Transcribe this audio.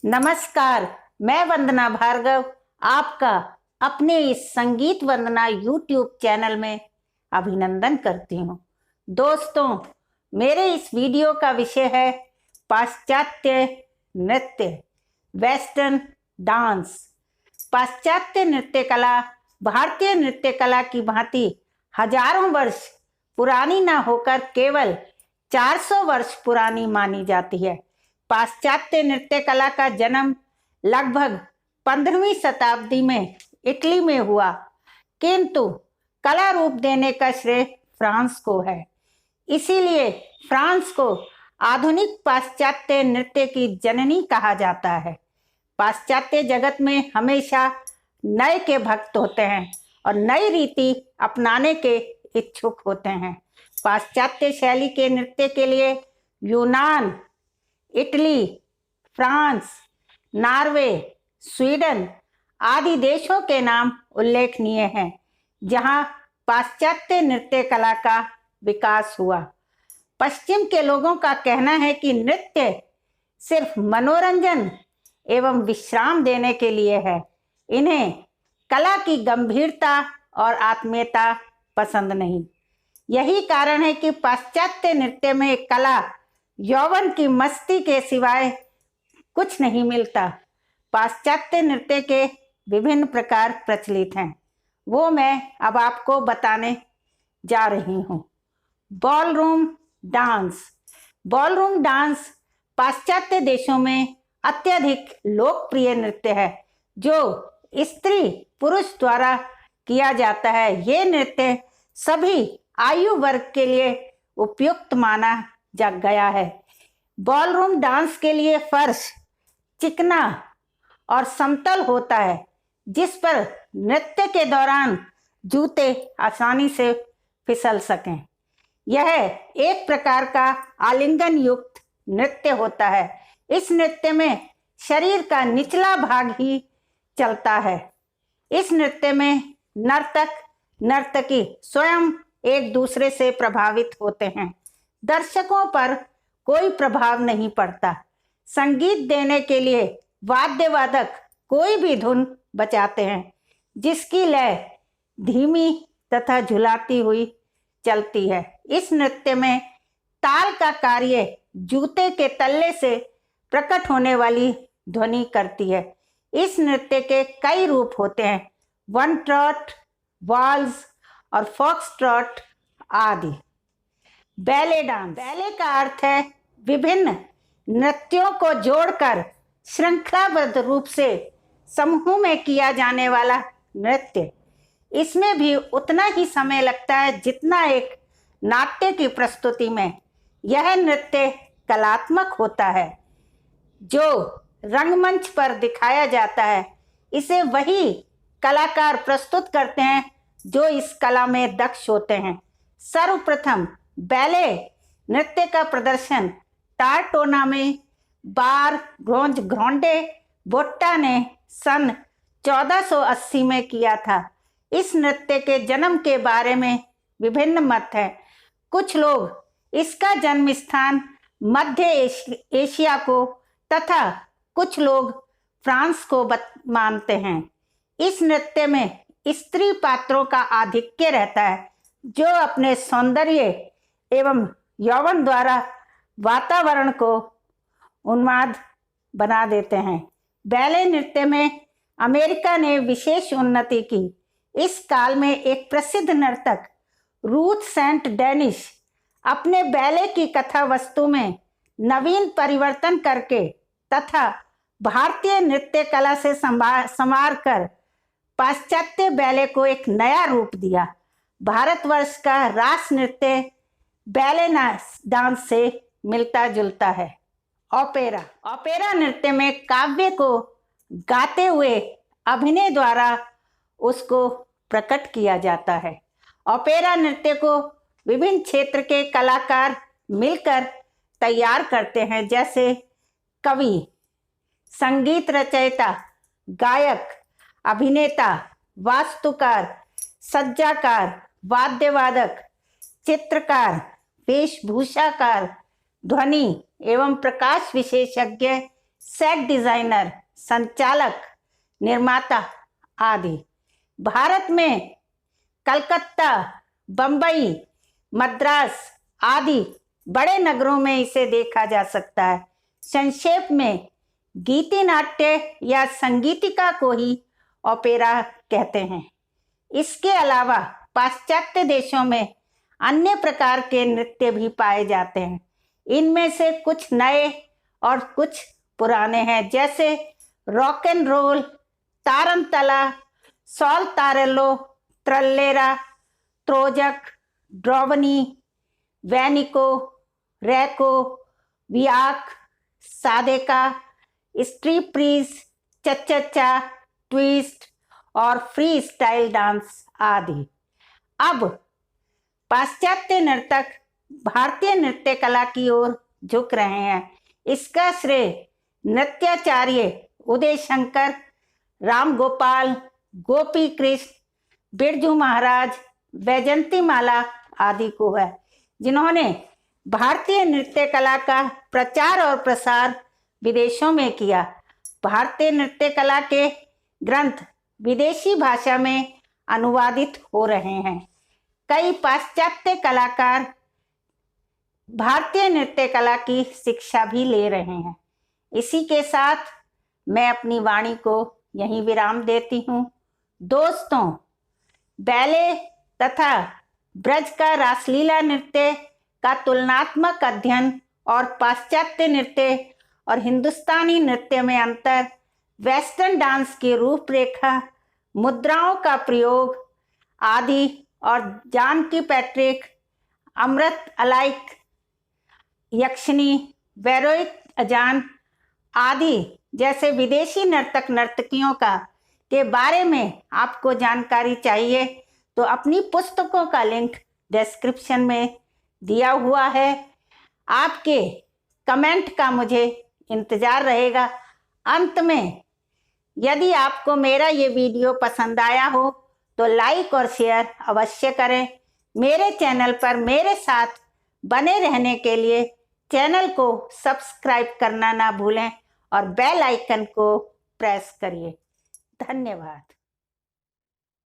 नमस्कार। मैं वंदना भार्गव आपका अपने इस संगीत वंदना यूट्यूब चैनल में अभिनंदन करती हूँ। दोस्तों, मेरे इस वीडियो का विषय है पाश्चात्य नृत्य, वेस्टर्न डांस। पाश्चात्य नृत्य कला भारतीय नृत्य कला की भांति हजारों वर्ष पुरानी न होकर केवल 400 वर्ष पुरानी मानी जाती है। पाश्चात्य नृत्य कला का जन्म लगभग 15वीं शताब्दी में इटली में हुआ, किंतु कला रूप देने का श्रेय फ्रांस को है। इसीलिए फ्रांस को आधुनिक पाश्चात्य नृत्य की जननी कहा जाता है। पाश्चात्य जगत में हमेशा नए के भक्त होते हैं और नई रीति अपनाने के इच्छुक होते हैं। पाश्चात्य शैली के नृत्य के लिए यूनान, इटली, फ्रांस, नॉर्वे, स्वीडन आदि देशों के नाम उल्लेखनीय हैं, जहां पाश्चात्य नृत्य कला का विकास हुआ। पश्चिम के लोगों का कहना है कि नृत्य सिर्फ मनोरंजन एवं विश्राम देने के लिए है। इन्हें कला की गंभीरता और आत्मीयता पसंद नहीं। यही कारण है कि पाश्चात्य नृत्य में कला यौवन की मस्ती के सिवाय कुछ नहीं मिलता। पाश्चात्य नृत्य के विभिन्न प्रकार प्रचलित हैं, वो मैं अब आपको बताने जा रही हूँ। Ballroom dance. बॉलरूम डांस पाश्चात्य देशों में अत्यधिक लोकप्रिय नृत्य है, जो स्त्री पुरुष द्वारा किया जाता है। ये नृत्य सभी आयु वर्ग के लिए उपयुक्त माना जा गया है। बॉलरूम डांस के लिए फर्श चिकना और समतल होता है, जिस पर नृत्य के दौरान जूते आसानी से फिसल सकें। यह एक प्रकार का आलिंगन युक्त नृत्य होता है। इस नृत्य में शरीर का निचला भाग ही चलता है। इस नृत्य में नर्तक नर्तकी स्वयं एक दूसरे से प्रभावित होते हैं। दर्शकों पर कोई प्रभाव नहीं पड़ता। संगीत देने के लिए वाद्यवादक कोई भी धुन बजाते हैं, जिसकी लय धीमी तथा झुलाती हुई चलती है। इस नृत्य में ताल का कार्य जूते के तल्ले से प्रकट होने वाली ध्वनि करती है। इस नृत्य के कई रूप होते हैं, वन ट्रॉट, वाल्स और फॉक्स ट्रॉट आदि। Ballet dance. बैले का अर्थ है विभिन्न नृत्यों को जोड़कर श्रृंखलाबद्ध रूप से समूह में किया जाने वाला नृत्य। इसमें भी उतना ही समय लगता है जितना एक नाट्य की प्रस्तुति में। यह नृत्य कलात्मक होता है, जो रंगमंच पर दिखाया जाता है। इसे वही कलाकार प्रस्तुत करते हैं जो इस कला में दक्ष होते हैं। सर्वप्रथम बैले नृत्य का प्रदर्शन टारटोना में बार ग्रोंडे बोट्टा ने सन 1480 में किया था। इस नृत्य के जन्म के बारे में विभिन्न मत हैं। कुछ लोग इसका जन्म स्थान मध्य एशिया को तथा कुछ लोग फ्रांस को मानते हैं। इस नृत्य में स्त्री पात्रों का आधिक्य रहता है, जो अपने सौंदर्य एवं यौवन द्वारा वातावरण को उन्माद बना देते हैं। बैले नृत्य में अमेरिका ने विशेष उन्नति की। इस काल में एक प्रसिद्ध नर्तक रूथ सेंट डेनिस अपने बैले की कथा वस्तु में नवीन परिवर्तन करके तथा भारतीय नृत्य कला से संवार कर पाश्चात्य बैले को एक नया रूप दिया। भारतवर्ष का रास नृत्य बैले डांस से मिलता जुलता है। ओपेरा। ओपेरा नृत्य में काव्य को गाते हुए अभिनय द्वारा उसको प्रकट किया जाता है। ओपेरा नृत्य को विभिन्न क्षेत्र के कलाकार मिलकर तैयार करते हैं, जैसे कवि, संगीत रचयिता, गायक, अभिनेता, वास्तुकार, सज्जाकार, वाद्यवादक, चित्रकार, वेशभूषाकार, ध्वनि एवं प्रकाश विशेषज्ञ सेट डिजाइनर, संचालक, निर्माता आदि। भारत में कलकत्ता, बंबई, मद्रास आदि बड़े नगरों में इसे देखा जा सकता है। संक्षेप में गीति नाट्य या संगीतिका को ही ओपेरा कहते हैं। इसके अलावा पाश्चात्य देशों में अन्य प्रकार के नृत्य भी पाए जाते हैं। इनमें से कुछ नए और कुछ पुराने हैं, जैसे रॉक एंड रोल, तारंतला, सॉल्तारेलो, त्रल्लेरा, त्रोजक, ड्रोवनी, वैनिको, रैको, वियाक, सादेका, स्ट्रीप्रीज, चच्चा, ट्विस्ट और फ्री स्टाइल डांस आदि। अब पाश्चात्य नर्तक भारतीय नृत्य कला की ओर झुक रहे हैं। इसका श्रेय नृत्याचार्य उदय शंकर, राम गोपाल, गोपी कृष्ण, बिरजू महाराज, वैजंती माला आदि को है, जिन्होंने भारतीय नृत्य कला का प्रचार और प्रसार विदेशों में किया। भारतीय नृत्य कला के ग्रंथ विदेशी भाषा में अनुवादित हो रहे हैं। कई पाश्चात्य कलाकार भारतीय नृत्य कला की शिक्षा भी ले रहे हैं। इसी के साथ मैं अपनी वाणी को यहीं विराम देती हूँ। दोस्तों, बैले तथा ब्रज का रासलीला नृत्य का तुलनात्मक अध्ययन और पाश्चात्य नृत्य और हिंदुस्तानी नृत्य में अंतर, वेस्टर्न डांस की रूपरेखा, मुद्राओं का प्रयोग आदि और जानकी पैट्रिक, अमृत अलाइक, यक्षिनी, वेरोइक अजान आदि जैसे विदेशी नर्तक नर्तकियों के बारे में आपको जानकारी चाहिए तो अपनी पुस्तकों का लिंक डिस्क्रिप्शन में दिया हुआ है। आपके कमेंट का मुझे इंतज़ार रहेगा। अंत में यदि आपको मेरा ये वीडियो पसंद आया हो तो लाइक और शेयर अवश्य करें। मेरे चैनल पर मेरे साथ बने रहने के लिए चैनल को सब्सक्राइब करना ना भूलें और बेल आइकन को प्रेस करिए। धन्यवाद।